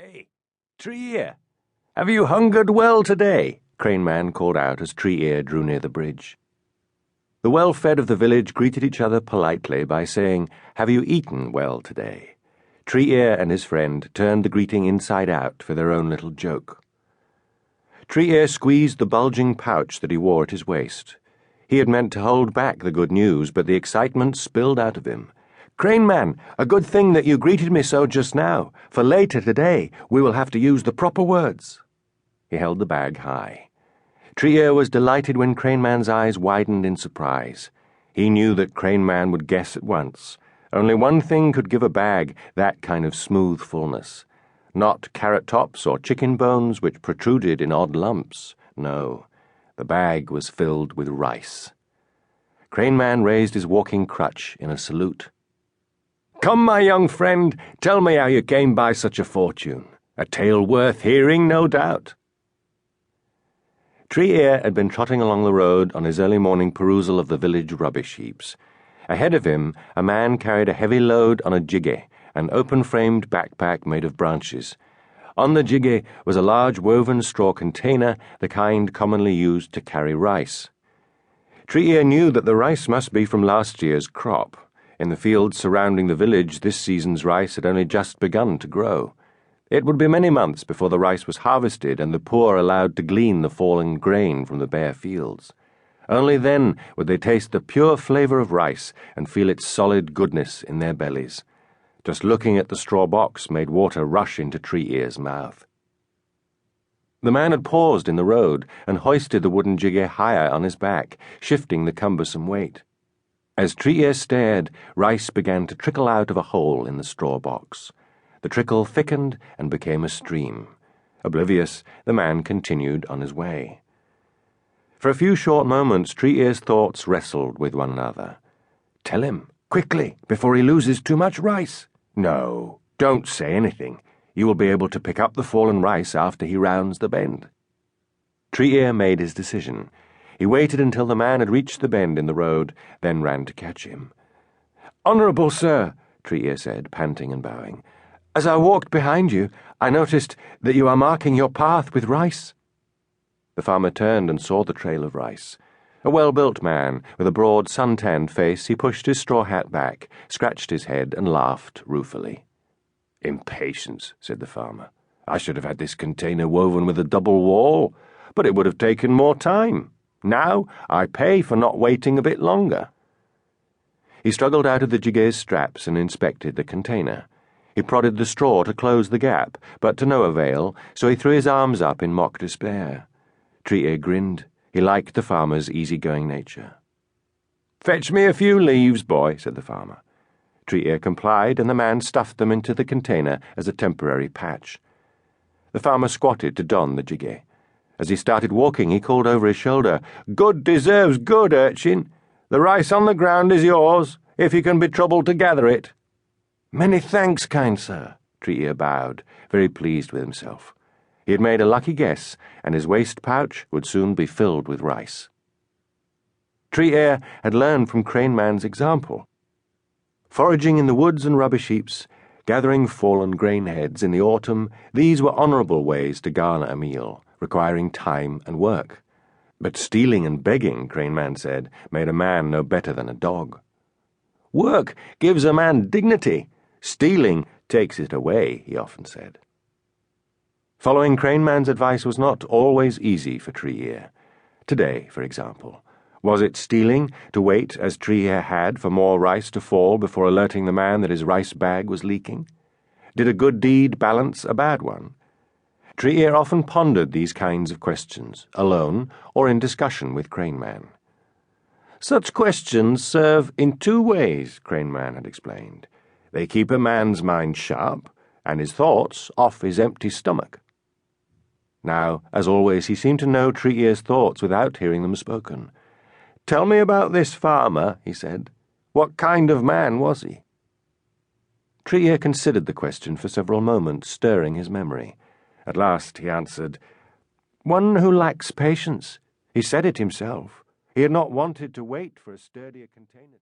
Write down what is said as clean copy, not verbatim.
Hey, Tree Ear, have you hungered well today? Crane Man called out as Tree Ear drew near the bridge. The well-fed of the village greeted each other politely by saying, "Have you eaten well today?" Tree Ear and his friend turned the greeting inside out for their own little joke. Tree Ear squeezed the bulging pouch that he wore at his waist. He had meant to hold back the good news, but the excitement spilled out of him. "Crane Man, a good thing that you greeted me so just now, for later today we will have to use the proper words." He held the bag high. Tree Ear was delighted when Crane Man's eyes widened in surprise. He knew that Crane Man would guess at once. Only one thing could give a bag that kind of smooth fullness. Not carrot tops or chicken bones which protruded in odd lumps. No, the bag was filled with rice. Crane Man raised his walking crutch in a salute. "Come, my young friend, tell me how you came by such a fortune. A tale worth hearing, no doubt." Tree Ear had been trotting along the road on his early morning perusal of the village rubbish heaps. Ahead of him, a man carried a heavy load on a jiggy, an open-framed backpack made of branches. On the jiggy was a large woven straw container, the kind commonly used to carry rice. Tree Ear knew that the rice must be from last year's crop. In the fields surrounding the village, this season's rice had only just begun to grow. It would be many months before the rice was harvested and the poor allowed to glean the fallen grain from the bare fields. Only then would they taste the pure flavor of rice and feel its solid goodness in their bellies. Just looking at the straw box made water rush into Tree Ear's mouth. The man had paused in the road and hoisted the wooden jiggy higher on his back, shifting the cumbersome weight. As Tree Ear stared, rice began to trickle out of a hole in the straw box. The trickle thickened and became a stream. Oblivious, the man continued on his way. For a few short moments, Tree Ear's thoughts wrestled with one another. "Tell him, quickly, before he loses too much rice." "No, don't say anything. You will be able to pick up the fallen rice after he rounds the bend." Tree Ear made his decision. He waited until the man had reached the bend in the road, then ran to catch him. "Honourable sir," Tree Ear said, panting and bowing, "as I walked behind you, I noticed that you are marking your path with rice." The farmer turned and saw the trail of rice. A well-built man, with a broad, sun-tanned face, he pushed his straw hat back, scratched his head, and laughed ruefully. "Impatience," said the farmer. "I should have had this container woven with a double wall, but it would have taken more time. Now I pay for not waiting a bit longer." He struggled out of the jiggy's straps and inspected the container. He prodded the straw to close the gap, but to no avail, so he threw his arms up in mock despair. Tree Ear grinned. He liked the farmer's easy-going nature. "Fetch me a few leaves, boy," said the farmer. Tree Ear complied, and the man stuffed them into the container as a temporary patch. The farmer squatted to don the jiggy. As he started walking, he called over his shoulder, "Good deserves good, urchin. The rice on the ground is yours, if you can be troubled to gather it." "Many thanks, kind sir," Tree Ear bowed, very pleased with himself. He had made a lucky guess, and his waist pouch would soon be filled with rice. Tree Ear had learned from Crane Man's example. Foraging in the woods and rubbish heaps, gathering fallen grain heads in the autumn, these were honourable ways to garner a meal, requiring time and work. But stealing and begging, Crane Man said, made a man no better than a dog. "Work gives a man dignity. Stealing takes it away," he often said. Following Crane Man's advice was not always easy for Tree Ear. Today, for example, was it stealing to wait as Tree Ear had for more rice to fall before alerting the man that his rice bag was leaking? Did a good deed balance a bad one? Tree Ear often pondered these kinds of questions, alone or in discussion with Crane Man. "Such questions serve in two ways," Crane Man had explained. "They keep a man's mind sharp, and his thoughts off his empty stomach." Now, as always, he seemed to know Tree Ear's thoughts without hearing them spoken. "Tell me about this farmer," he said. "What kind of man was he?" Tree Ear considered the question for several moments, stirring his memory. At last he answered, "One who lacks patience. He said it himself. He had not wanted to wait for a sturdier container."